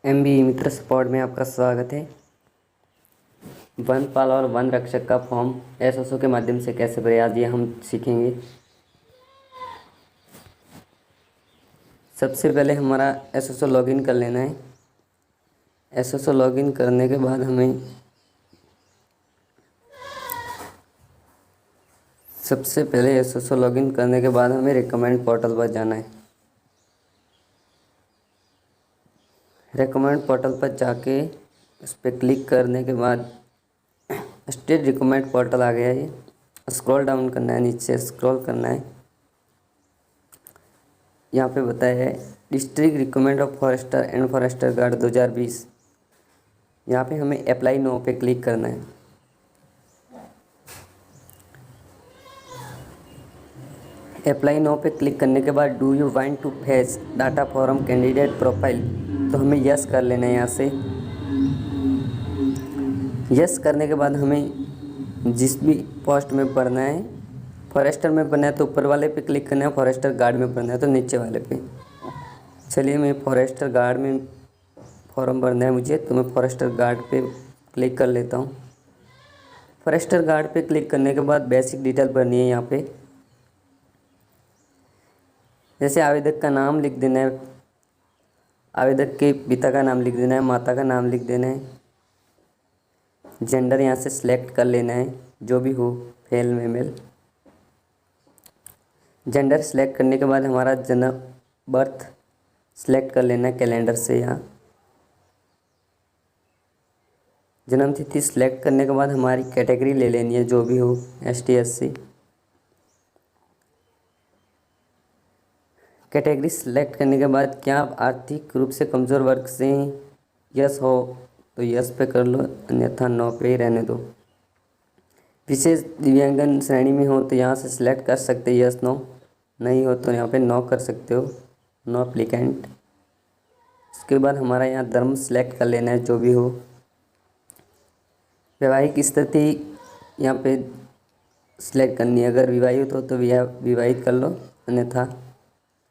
MB मित्र support में आपका स्वागत है। वनपाल और वन रक्षक का फॉर्म एसएसओ के माध्यम से कैसे भरें, आज ये हम सीखेंगे। सबसे पहले हमारा एसएसओ लॉगिन कर लेना है। एसएसओ लॉगिन करने के बाद हमें रिकमेंड पोर्टल पर जाना है। रिकमेंड पोर्टल पर जाके उस पर क्लिक करने के बाद स्टेट रिकमेंड पोर्टल आ गया। ये स्क्रॉल डाउन करना है, नीचे स्क्रॉल करना है। यहाँ पे बताया है district recommend of forester and forester guard 2020। यहाँ पे हमें अप्लाई नो पे क्लिक करना है। अप्लाई नो पे क्लिक करने के बाद do you want to fetch data form candidate profile, तो हमें यस कर लेना है। यहाँ से यस करने के बाद हमें जिस भी पोस्ट में भरना है, फॉरेस्टर में भरना है तो ऊपर वाले पे क्लिक करना है, फॉरेस्टर गार्ड में भरना है तो नीचे वाले पे। चलिए मैं फॉरेस्टर गार्ड में फॉर्म भरना है मुझे, तो मैं फॉरेस्टर गार्ड पे क्लिक कर लेता हूँ। फॉरेस्टर गार्ड पे क्लिक करने के बाद बेसिक डिटेल भरनी है। यहाँ पे जैसे आवेदक का नाम लिख देना है, आवेदक के पिता का नाम लिख देना है, माता का नाम लिख देना है। जेंडर यहाँ से सिलेक्ट कर लेना है, जो भी हो, फेल मेल। जेंडर सेलेक्ट करने के बाद हमारा जन्म बर्थ सेलेक्ट कर लेना है कैलेंडर से। यहाँ जन्म तिथि सेलेक्ट करने के बाद हमारी कैटेगरी ले लेनी है, जो भी हो, ST SC। कैटेगरी सेलेक्ट करने के बाद क्या आप आर्थिक रूप से कमज़ोर वर्ग से हैं, यस हो तो यस पे कर लो, अन्यथा नो पे ही रहने दो। विशेष दिव्यांगन श्रेणी में हो तो यहाँ से सिलेक्ट कर सकते हैं यस नो, नहीं हो तो यहाँ पे नो कर सकते हो, नो एप्लीकेंट। इसके बाद हमारा यहाँ धर्म सेलेक्ट कर लेना है, जो भी हो। वैवाहिक स्थिति यहाँ पे सिलेक्ट करनी है, अगर विवाहित हो तो विवाहित कर लो, अन्यथा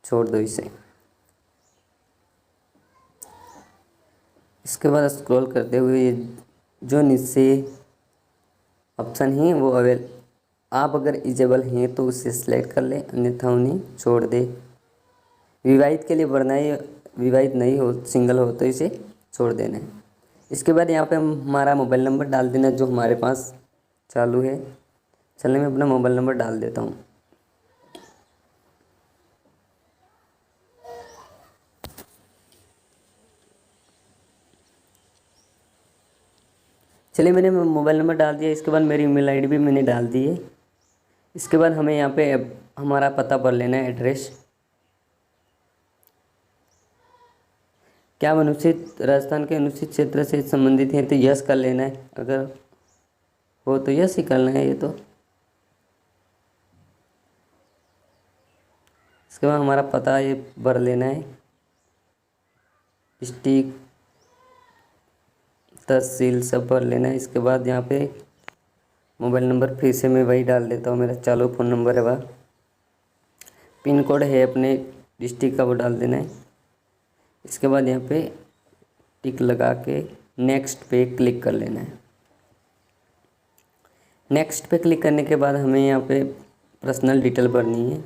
छोड़ दो इसे। इसके बाद स्क्रॉल करते हुए जो नीचे ऑप्शन हैं वो आप अगर इजेबल हैं तो उसे सिलेक्ट कर ले, अन्यथा उन्हें छोड़ दे। विवाहित के लिए भरना है, विवाहित नहीं हो, सिंगल हो तो इसे छोड़ देना है। इसके बाद यहाँ पे हम हमारा मोबाइल नंबर डाल देना जो हमारे पास चालू है। चलिए मैं अपना मोबाइल नंबर डाल देता हूँ। चलिए मैंने मोबाइल नंबर डाल दिया। इसके बाद मेरी ईमेल आईडी भी मैंने डाल दी है। इसके बाद हमें यहाँ पे हमारा पता भर लेना है, एड्रेस। क्या हम अनुसूचित राजस्थान के अनुसूचित क्षेत्र से संबंधित हैं तो यस कर लेना है, अगर हो तो यस ही करना है ये तो। इसके बाद हमारा पता ये भर लेना है, डिस्ट्रिक्ट, तहसील सब भर लेना है। इसके बाद यहाँ पे मोबाइल नंबर फिर से मैं वही डाल देता हूँ, मेरा चालू फ़ोन नंबर है वह। पिन कोड है अपने डिस्ट्रिक्ट का, वो डाल देना है। इसके बाद यहाँ पे टिक लगा के नेक्स्ट पे क्लिक कर लेना है। नेक्स्ट पे क्लिक करने के बाद हमें यहाँ पे पर्सनल डिटेल भरनी है।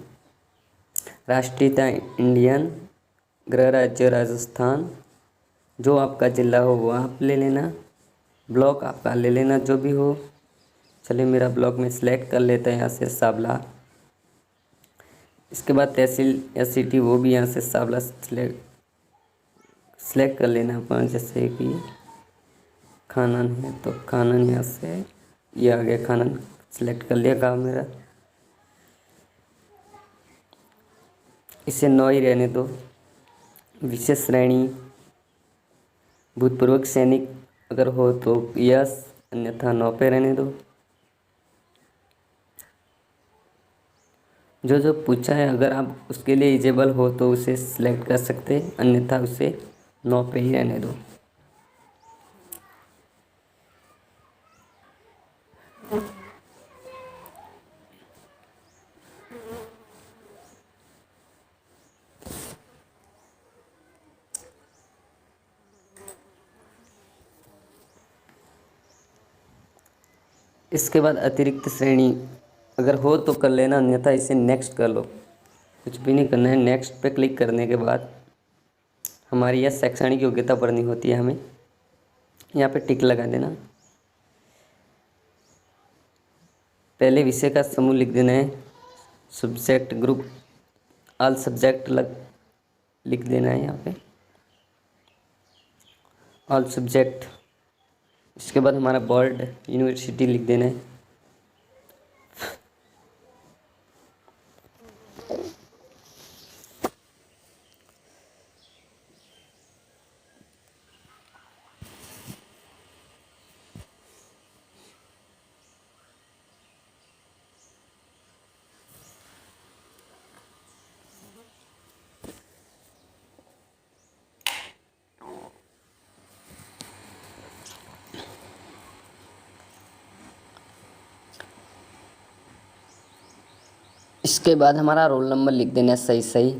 राष्ट्रीयता इंडियन, गृह राज्य राजस्थान, जो आपका ज़िला हो वो आप ले लेना, ब्लॉक आपका ले लेना, जो भी हो। चलिए मेरा ब्लॉक में सिलेक्ट कर लेता है यहाँ से सावला। इसके बाद तहसील या सिटी वो भी यहाँ से सावला सिलेक्ट कर लेना अपन, जैसे कि खानन है तो खानन यहाँ से ये आ गया, खानन सिलेक्ट कर लिया गाँव मेरा। इसे नो ही रहने दो। विशेष श्रेणी भूतपूर्व सैनिक अगर हो तो यस, अन्यथा नो पे रहने दो। जो जो पूछा है अगर आप उसके लिए एलिजिबल हो तो उसे सिलेक्ट कर सकते, अन्यथा उसे नो पे ही रहने दो। इसके बाद अतिरिक्त श्रेणी अगर हो तो कर लेना, अन्यथा इसे नेक्स्ट कर लो। कुछ भी नहीं करना है। नेक्स्ट पे क्लिक करने के बाद हमारी यह शैक्षणिक योग्यता भरनी होती है, हमें यहाँ पे टिक लगा देना। पहले विषय का समूह लिख देना है, सब्जेक्ट ग्रुप ऑल सब्जेक्ट लिख देना है यहाँ पे ऑल सब्जेक्ट। इसके बाद हमारा बोर्ड यूनिवर्सिटी लिख देना है। इसके बाद हमारा रोल नंबर लिख देना है सही सही।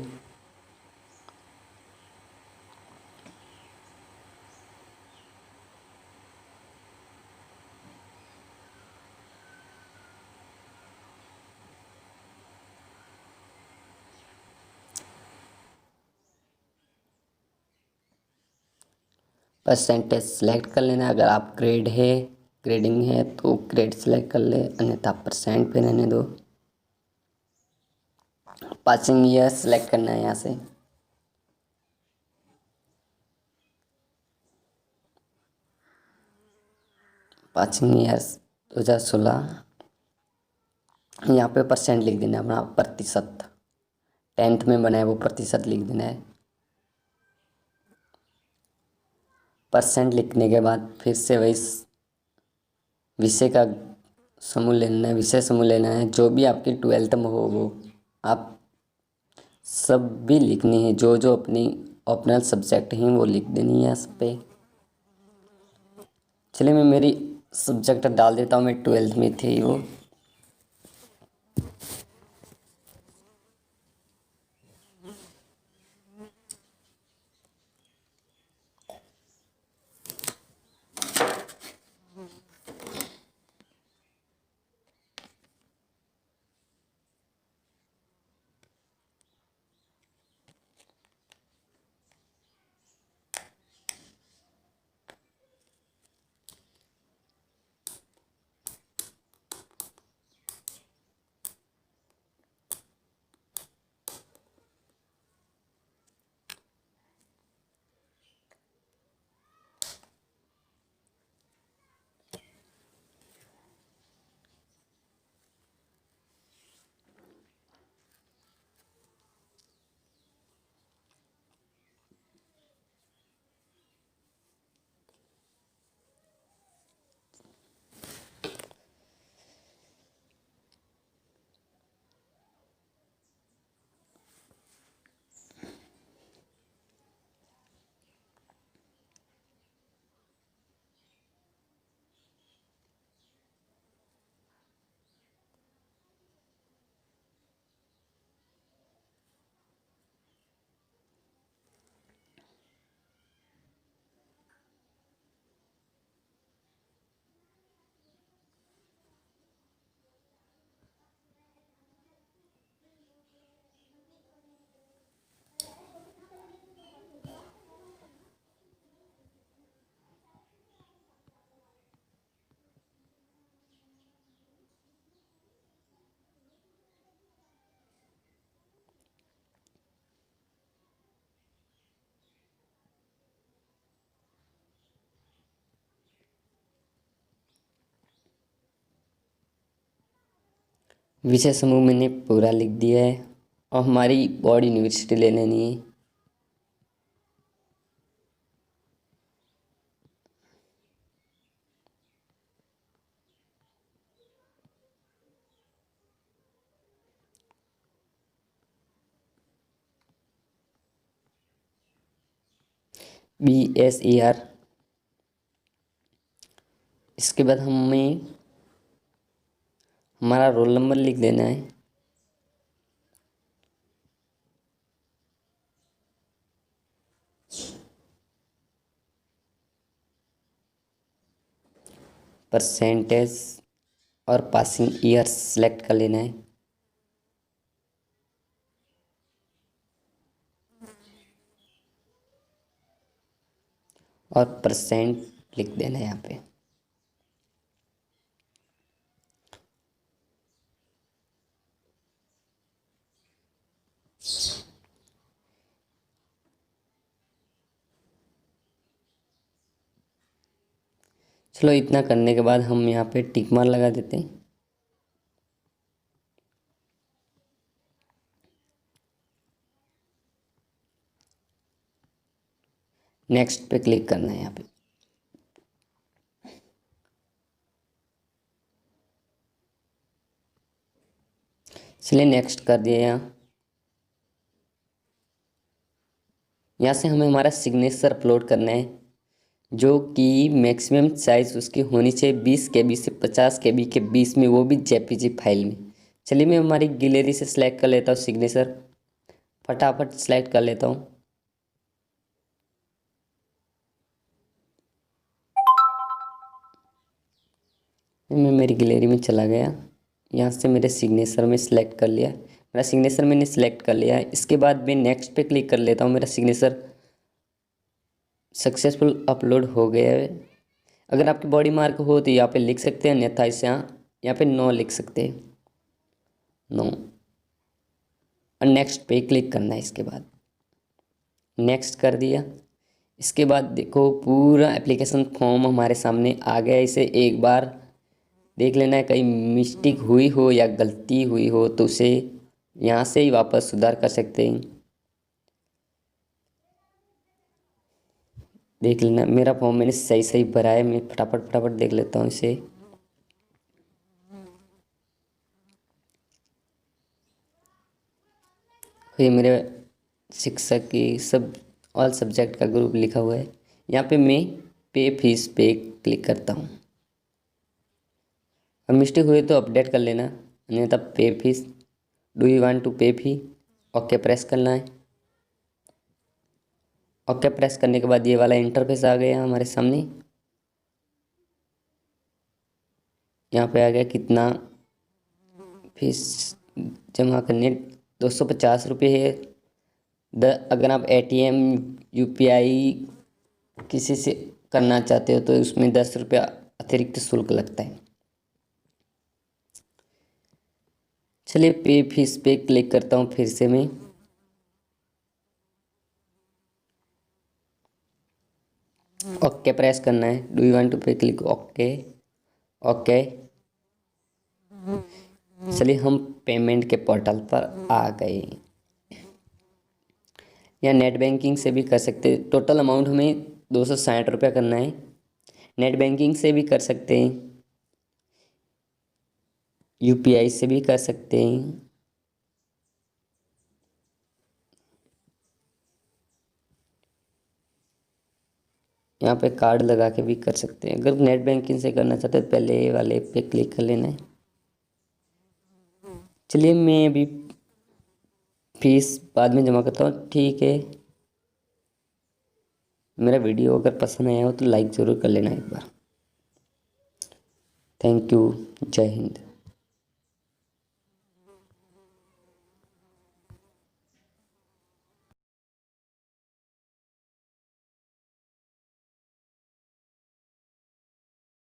परसेंटेज सेलेक्ट कर लेना। अगर आप ग्रेडिंग है तो ग्रेड सेलेक्ट कर ले, अन्यथा परसेंट पे रहने दो। पासिंग ईयर सेलेक्ट करना है यहाँ से। Passing years 2016। यहाँ पे परसेंट लिख देना है अपना, प्रतिशत 10th में बना है वो प्रतिशत लिख देना है। परसेंट लिखने के बाद फिर से वही विषय का समूह लेना है, विषय समूह लेना है। जो भी आपकी 12th में हो वो आप सब भी लिखनी है। जो जो अपनी ऑप्शनल सब्जेक्ट हैं वो लिख देनी है इस पे। चलिए मैं मेरी सब्जेक्ट डाल देता हूँ, मैं 12th में थे वो। विषय समूह मैंने पूरा लिख दिया है और हमारी बोर्ड यूनिवर्सिटी ले लेनी है। BSER। इसके बाद हमें हमारा रोल नंबर लिख देना है। परसेंटेज और पासिंग ईयर सेलेक्ट कर लेना है और परसेंट लिख देना है यहाँ पे। चलो इतना करने के बाद हम यहाँ पे टिक मार्क लगा देते हैं। नेक्स्ट पे क्लिक करना है यहाँ पे। चलिए नेक्स्ट कर दिया। यहाँ से हमें हमारा सिग्नेचर अपलोड करना है, जो कि मैक्सिमम साइज़ उसकी होनी चाहिए 20 KB से 50 KB के बीच में, वो भी JPG फाइल में। चलिए मैं हमारी गैलरी से सिलेक्ट कर लेता हूँ सिग्नेचर, फटाफट सिलेक्ट कर लेता हूँ। मैं मेरी गैलरी में चला गया, यहाँ से मेरे सिग्नेचर में सिलेक्ट कर लिया। मेरा सिग्नेचर मैंने सिलेक्ट कर लिया है। इसके बाद मैं नेक्स्ट पे क्लिक कर लेता हूँ। मेरा सिग्नेचर सक्सेसफुल अपलोड हो गया है। अगर आपकी बॉडी मार्क हो तो यहाँ पे लिख सकते हैं, अन्यथा इसे यहाँ पे नो लिख सकते हैं, नो। और नेक्स्ट पे क्लिक करना है। इसके बाद नेक्स्ट कर दिया। इसके बाद देखो पूरा एप्लीकेशन फॉर्म हमारे सामने आ गया। इसे एक बार देख लेना है, कहीं मिस्टेक हुई हो या गलती हुई हो तो उसे यहाँ से ही वापस सुधार कर सकते हैं। देख लेना मेरा फॉर्म मैंने सही सही भरा है। मैं फटाफट देख लेता हूँ इसे। ये मेरे शिक्षक की सब ऑल सब्जेक्ट का ग्रुप लिखा हुआ है। यहाँ पे मैं पे फीस पे क्लिक करता हूँ। अब मिस्टेक हुई तो अपडेट कर लेना, अन्यथा pay fees, do you want to pay fee, okay press करना है। ओके प्रेस करने के बाद ये वाला इंटरफेस आ गया हमारे सामने। यहाँ पे आ गया कितना फीस जमा करनी है, 250 रुपये है। अगर आप ATM UPI किसी से करना चाहते हो तो उसमें 10 रुपया अतिरिक्त शुल्क लगता है। चलिए पे फीस पे क्लिक करता हूँ फिर से मैं। ओके प्रेस करना है, डू यू वांट टू पे क्लिक, ओके ओके। चलिए हम पेमेंट के पोर्टल पर आ गए। या नेट बैंकिंग से भी कर सकते हैं। टोटल अमाउंट हमें 260 रुपया करना है। नेट बैंकिंग से भी कर सकते हैं, UPI से भी कर सकते हैं। यहाँ पे कार्ड लगा के भी कर सकते हैं। अगर नेट बैंकिंग से करना चाहते हैं तो पहले वाले पे क्लिक कर लेना है। चलिए मैं अभी फीस बाद में जमा करता हूँ, ठीक है। मेरा वीडियो अगर पसंद आया हो तो लाइक ज़रूर कर लेना एक बार। थैंक यू, जय हिंद।